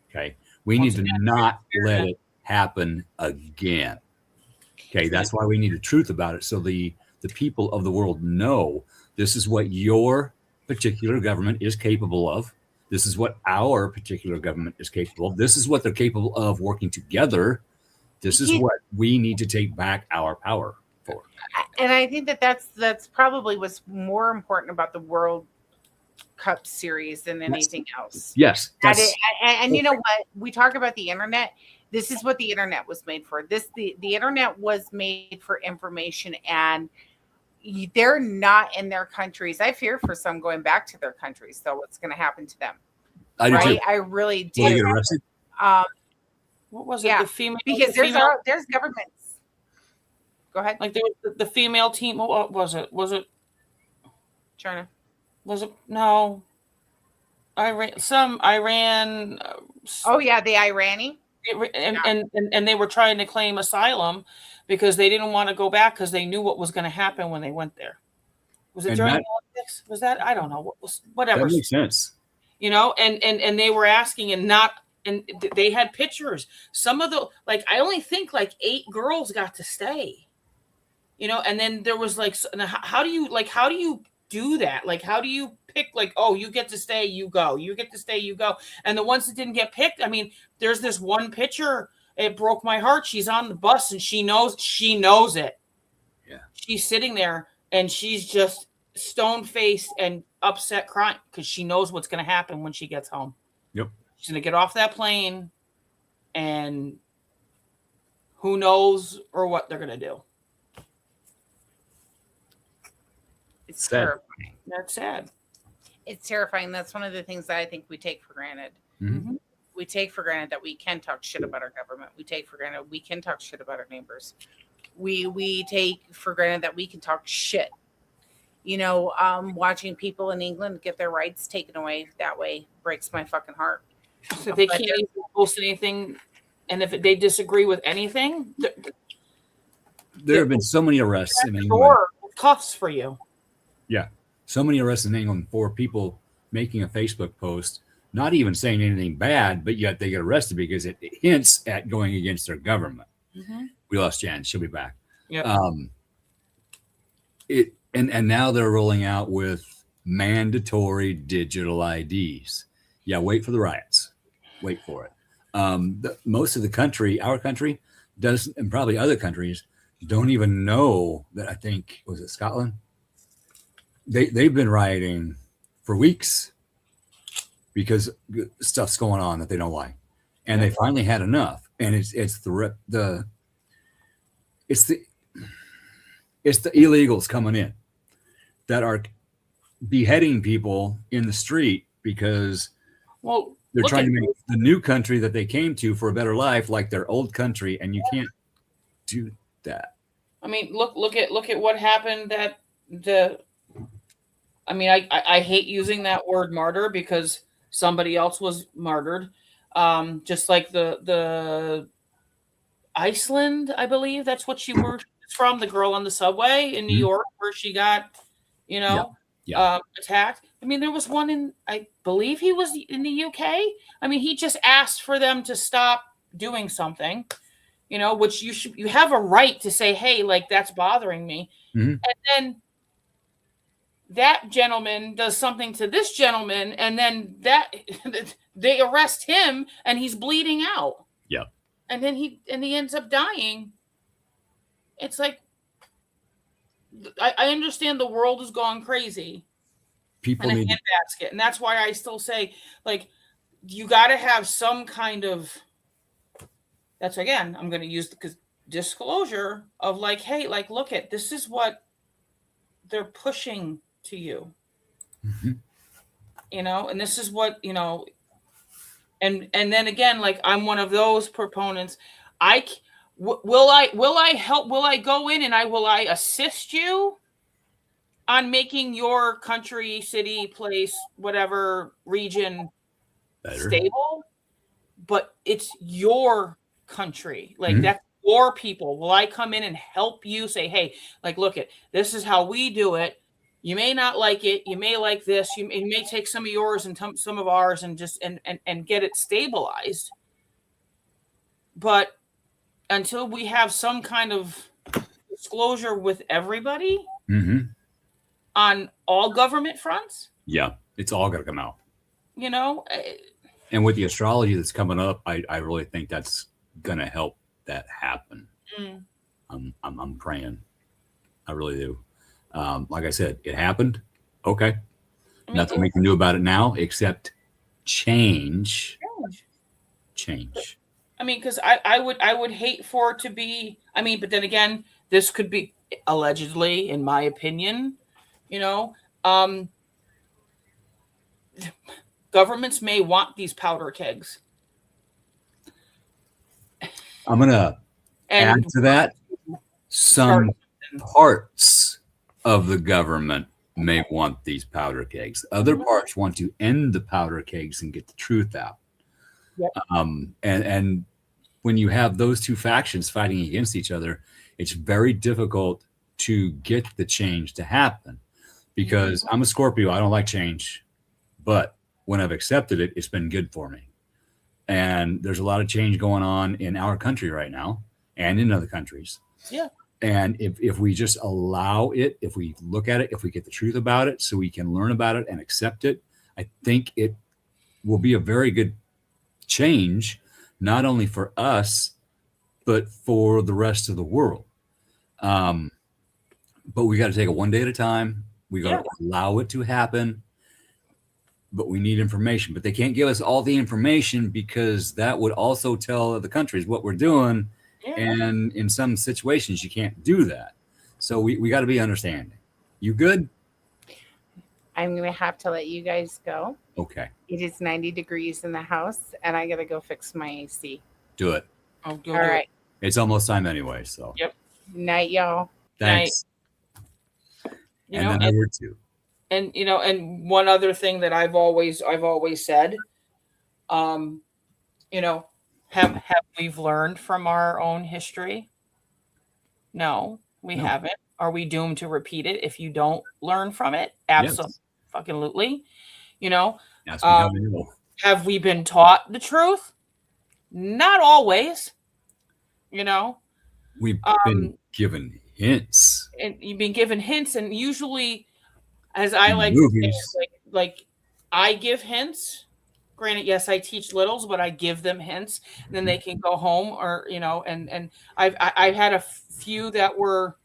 Okay. We need to not let it happen again. Okay. That's why we need the truth about it. So the people of the world know this is what your particular government is capable of. This is what our particular government is capable of. This is what they're capable of working together. This is what we need to take back our power for. And I think that's probably what's more important about the World Cup series than anything else. Yes. And you know what? We talk about the internet. This is what the internet was made for. The internet was made for information, and they're not in their countries. I fear for some going back to their countries. So what's going to happen to them? I do too. I really do. Will they get arrested? What was it? The female, because there's governments. Go ahead. Like there was the female team. What was it? Was it China? Was it no? Iran. Oh yeah, the Irani. And they were trying to claim asylum because they didn't want to go back because they knew what was going to happen when they went there. Was it during the Olympics? Was that? I don't know. Whatever. That makes sense. And they were asking and they had pictures. Some of the I only think 8 girls got to stay. And then there was how do you do that? How do you pick you get to stay, you go. You get to stay, you go. And the ones that didn't get picked, I mean, there's this one picture. It broke my heart. She's on the bus and she knows it. Yeah. She's sitting there and she's just stone-faced and upset crying because she knows what's going to happen when she gets home. Yep. She's going to get off that plane and who knows or what they're going to do. It's terrifying. That's sad. It's terrifying. That's one of the things that I think we take for granted. Mhm. We take for granted that we can talk shit about our government. We take for granted we can talk shit about our neighbors. We take for granted that we can talk shit. Watching people in England get their rights taken away that way breaks my fucking heart. So they can't even post anything, and if they disagree with anything, There have been so many arrests in England. or cuffs for you. Yeah. So many arrests in England for people making a Facebook post, not even saying anything bad, but yet they get arrested because it hints at going against their government. We lost Jan. She'll be back. Yeah. And now they're rolling out with mandatory digital IDs. Yeah, wait for the riots. Wait for it. Most of the country, our country, does, and probably other countries, don't even know that. I think, was it Scotland? They've been rioting for weeks because stuff's going on that they don't like, and they finally had enough. And it's the illegals coming in that are beheading people in the street because they're trying to make the new country that they came to for a better life like their old country, and you can't do that. I mean, look at what happened. I hate using that word martyr because somebody else was martyred. Just like the Iceland, I believe that's what she was from, the girl on the subway in New York where she got, attacked. I mean, there was one in, I believe he was in the UK. I mean, he just asked for them to stop doing something, which you have a right to say, hey, like that's bothering me. And then that gentleman does something to this gentleman, and then they arrest him and he's bleeding out. Yeah. And then he ends up dying. It's like, I understand the world has gone crazy. People in a need handbasket. And that's why I still say, like, you got to have some kind of, that's again, I'm going to use the disclosure of like, hey, like, look at, this is what they're pushing to you, and this is what, and then again, like, I'm one of those proponents. Will I help? Will I go in and will I assist you on making your country, city, place, whatever region better, stable? But it's your country. Like, that's your people. Will I come in and help you say, hey, like, look at, this is how we do it. You may not like it. You may like this. You may take some of yours and some of ours and just and get it stabilized. But until we have some kind of disclosure with everybody on all government fronts, it's all going to come out. And with the astrology that's coming up, I really think that's going to help that happen. I'm praying. I really do. Like I said, it happened. Okay. Nothing we can do about it now except change. I mean, because I would hate for it to be, but then again, this could be allegedly, in my opinion, governments may want these powder kegs. I'm going to add to that. Some parts of the government may want these powder kegs. Other parts want to end the powder kegs and get the truth out. Yep. And when you have those two factions fighting against each other, it's very difficult to get the change to happen, because I'm a Scorpio. I don't like change, but when I've accepted it, it's been good for me. And there's a lot of change going on in our country right now and in other countries. Yeah. And if we just allow it, if we look at it, if we get the truth about it so we can learn about it and accept it, I think it will be a very good change, not only for us, but for the rest of the world. But we got to take it one day at a time. We got to allow it to happen, but we need information. But they can't give us all the information, because that would also tell other countries what we're doing. And in some situations, you can't do that. So we got to be understanding. You good? I'm going to have to let you guys go. Okay, It is 90 degrees in the house, and I got to go fix my AC. do it. Oh, go All do right. it. It's almost time anyway. So Yep. Night, y'all. thanks. You And know, then number 2. and you know, and one other thing that I've always said, you know, have we've learned from our own history? No, we No. haven't. Are we doomed to repeat it if you don't learn from it? Yes. Absolutely. You know, Ask me how we know. have we been taught the truth? Not always. You know, We've been given hints. and you've been given hints, and usually, as I In like to say, movies. like I give hints. Granted, yes, I teach littles, but I give them hints. Then they can go home, or you know, and I've had a few that were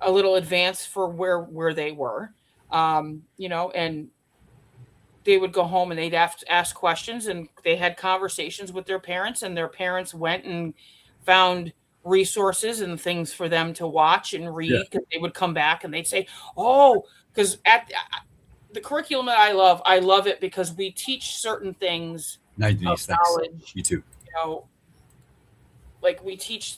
a little advanced for where they were, you know, and they would go home and they'd have to ask questions, and they had conversations with their parents, and their parents went and found resources and things for them to watch and read, because they would come back and they'd say, oh, because at the curriculum that I love it because we teach certain things Night, of Denise. Thanks. knowledge. You too. You know, like we teach,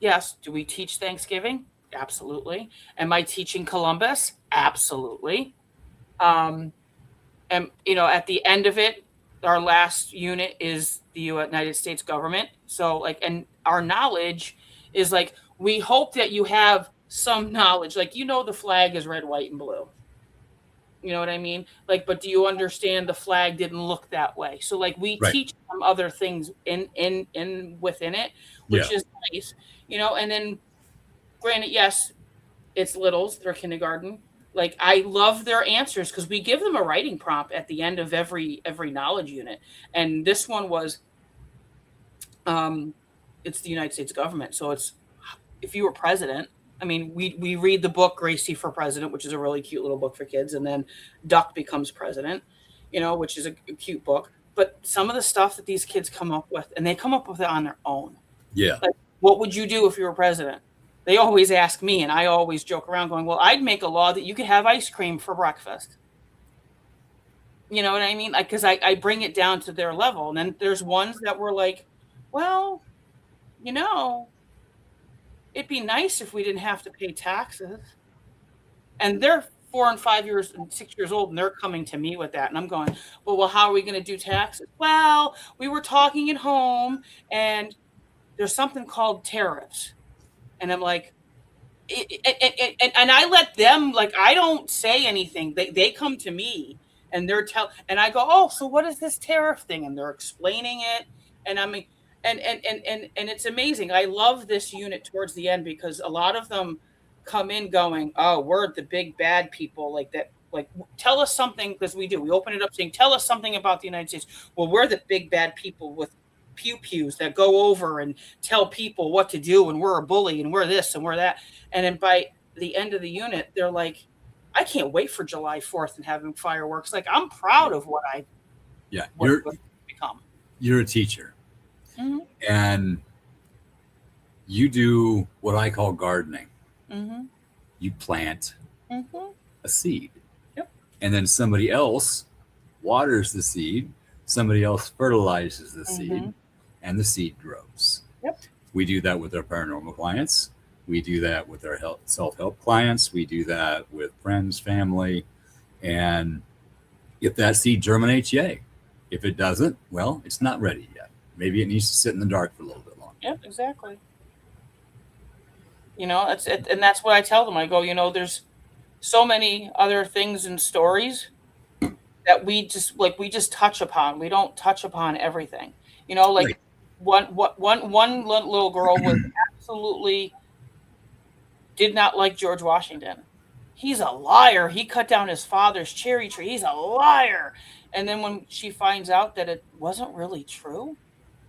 yes, do we teach Thanksgiving? Absolutely. Am I teaching Columbus? Absolutely. And you know, at the end of it, our last unit is the United States government. So like, and our knowledge is like, we hope that you have some knowledge. Like, you know, the flag is red, white, and blue. You know what I mean? Like, but do you understand the flag didn't look that way? So like, we Right. teach some other things in within it, which Yeah. is nice, you know. And then, granted, yes, it's littles, they're kindergarten. Like, I love their answers because we give them a writing prompt at the end of every knowledge unit. And this one was, it's the United States government. So it's, if you were president, I mean, we read the book Gracie for President, which is a really cute little book for kids, and then Duck becomes president, you know, which is a cute book. But some of the stuff that these kids come up with, and they come up with it on their own. Yeah. Like, what would you do if you were president? They always ask me, and I always joke around going, well, I'd make a law that you could have ice cream for breakfast. You know what I mean? Like, because I bring it down to their level. And then there's ones that were like, well, you know, it'd be nice if we didn't have to pay taxes. And they're 4 and 5 years and 6 years old, and they're coming to me with that. And I'm going, well, how are we going to do taxes? Well, we were talking at home, and there's something called tariffs. And I'm like, and I let them, like, I don't say anything. They come to me and and I go, oh, so what is this tariff thing? And they're explaining it. And I mean, and it's amazing. I love this unit towards the end because a lot of them come in going, oh, we're the big bad people, like that. Like, tell us something, because we open it up saying, tell us something about the United States. Well, we're the big bad people with pew-pews that go over and tell people what to do, and we're a bully, and we're this and we're that. And then by the end of the unit, they're like, I can't wait for July 4th and having fireworks. Like, I'm proud of what I become. You're a teacher. Mm-hmm. And you do what I call gardening. Mm-hmm. You plant Mm-hmm. a seed. Yep. And then somebody else waters the seed, somebody else fertilizes the seed, and the seed grows. Yep. We do that with our paranormal clients. We do that with our self-help clients. We do that with friends, family. And if that seed germinates, yay. If it doesn't, well, it's not ready yet. Maybe it needs to sit in the dark for a little bit longer. Yep, exactly. You know, that's it, and that's what I tell them. I go, you know, there's so many other things and stories that we just touch upon. We don't touch upon everything. You know, like one little girl was absolutely did not like George Washington. He's a liar. He cut down his father's cherry tree. He's a liar. And then when she finds out that it wasn't really true,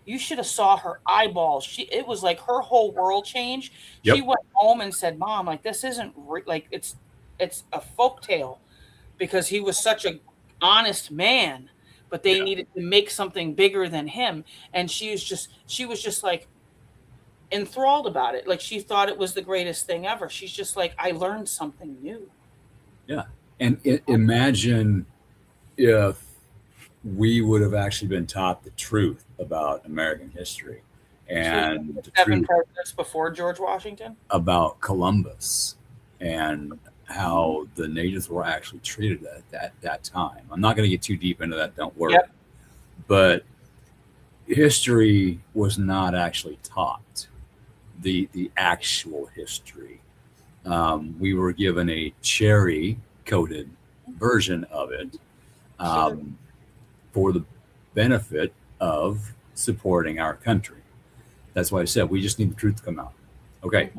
you should have saw her eyeballs. It was like her whole world changed. Yep. She went home and said, Mom, like, this isn't like, it's a folktale, because he was such a honest man, but they needed to make something bigger than him. And she was just like enthralled about it. Like, she thought it was the greatest thing ever. She's just like, I learned something new. Yeah. And imagine if we would have actually been taught the truth about American history and the 7 truth presidents before George Washington. about Columbus and how the natives were actually treated at that time. I'm not going to get too deep into that, don't worry. Yep. But history was not actually taught, the actual history. We were given a cherry-coated version of it for the benefit of supporting our country. That's why I said we just need the truth to come out. Okay,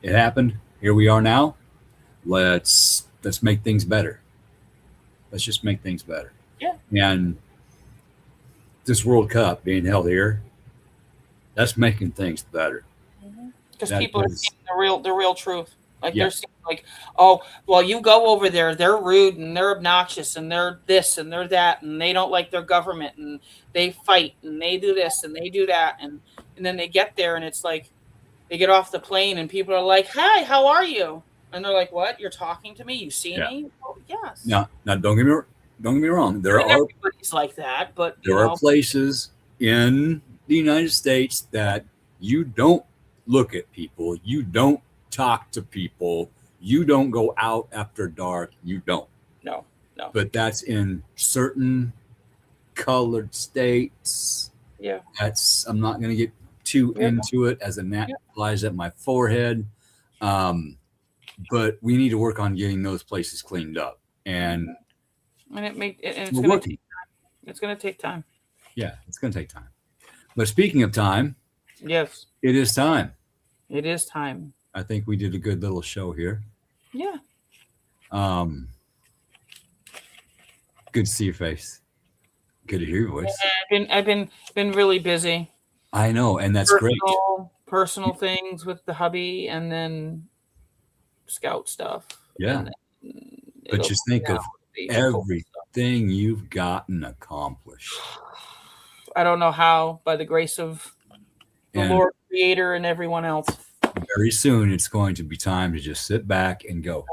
it happened. Here we are now. Let's make things better. Let's just make things better. Yeah. And this World Cup being held here, that's making things better. Because That people are is- seeing the real truth. Like Yeah. they're seeing like, oh, well, you go over there, they're rude and they're obnoxious and they're this and they're that and they don't like their government and they fight and they do this and they do that and then they get there and it's like they get off the plane and people are like, hi, how are you? And they're like, what? You're talking to me? You see Yeah. me? Oh, yes. Now don't get me wrong. There And are everybody's like that, but you there know, are places in the United States that you don't look at people, you don't talk to people, you don't go out after dark, you don't. no. But that's in certain colored states. Yeah. I'm not going to get too Yeah. into it as a gnat flies at my forehead. But we need to work on getting those places cleaned up. And It's we're gonna working. it's gonna take time. Yeah, it's going to take time. But speaking of time, Yes. it is time. It is time. I think we did a good little show here. Yeah. Good to see your face. Good to hear your voice. I've been really busy. I know, and that's great. Personal things with the hubby and then scout stuff. Yeah. And But it'll just think come of out with the cool stuff. everything you've gotten accomplished. I don't know how, by the grace of the And Lord Creator and everyone else. very soon it's going to be time to just sit back and go.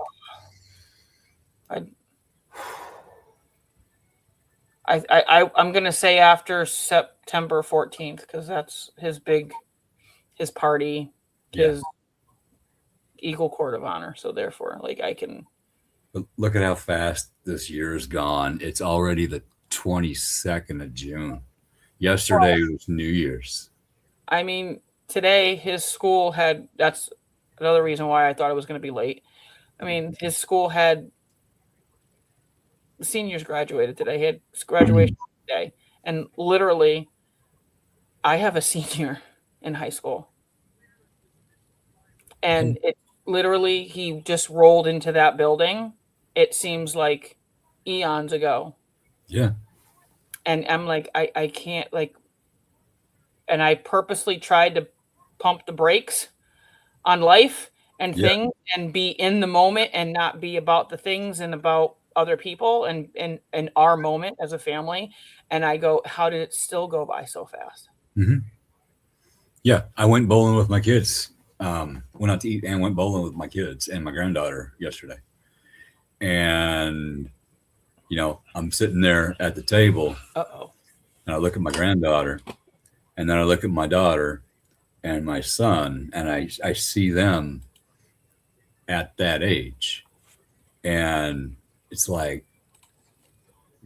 I'm gonna say after September 14th because that's his party, his Eagle Court of Honor. So therefore, like I can. But look at how fast this year is gone. It's already the 22nd of June. Yesterday was New Year's. I mean, today his school had. That's another reason why I thought it was going to be late. I mean, his school had. The seniors graduated today. He had graduation today, and literally, I have a senior in high school, and it literally he just rolled into that building. It seems like eons ago. Yeah. And I'm like, I can't like, and I purposely tried to pump the brakes on life and things and be in the moment and not be about the things and about other people and our moment as a family. And I go, how did it still go by so fast? Mm-hmm. Yeah. I went bowling with my kids. Went out to eat and went bowling with my kids and my granddaughter yesterday. And, you know, I'm sitting there at the table and I look at my granddaughter and then I look at my daughter and my son and I see them at that age. And it's like,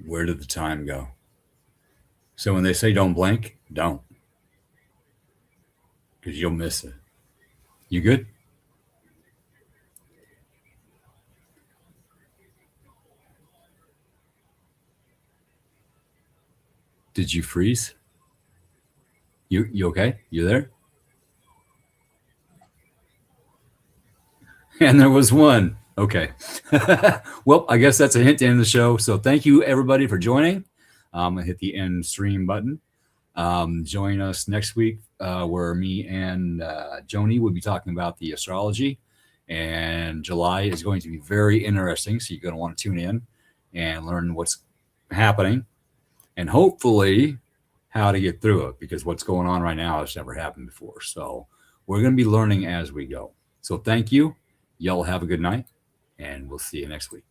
where did the time go? So when they say don't blink, don't. Because you'll miss it. You good? Did you freeze? You okay? You there? And there was one. Okay. Well, I guess that's a hint to end the show. So thank you everybody for joining. I hit the end stream button. Join us next week where me and Joni will be talking about the astrology. And July is going to be very interesting. So you're going to want to tune in and learn what's happening and hopefully how to get through it, because what's going on right now has never happened before. So we're going to be learning as we go. So thank you. Y'all have a good night and we'll see you next week.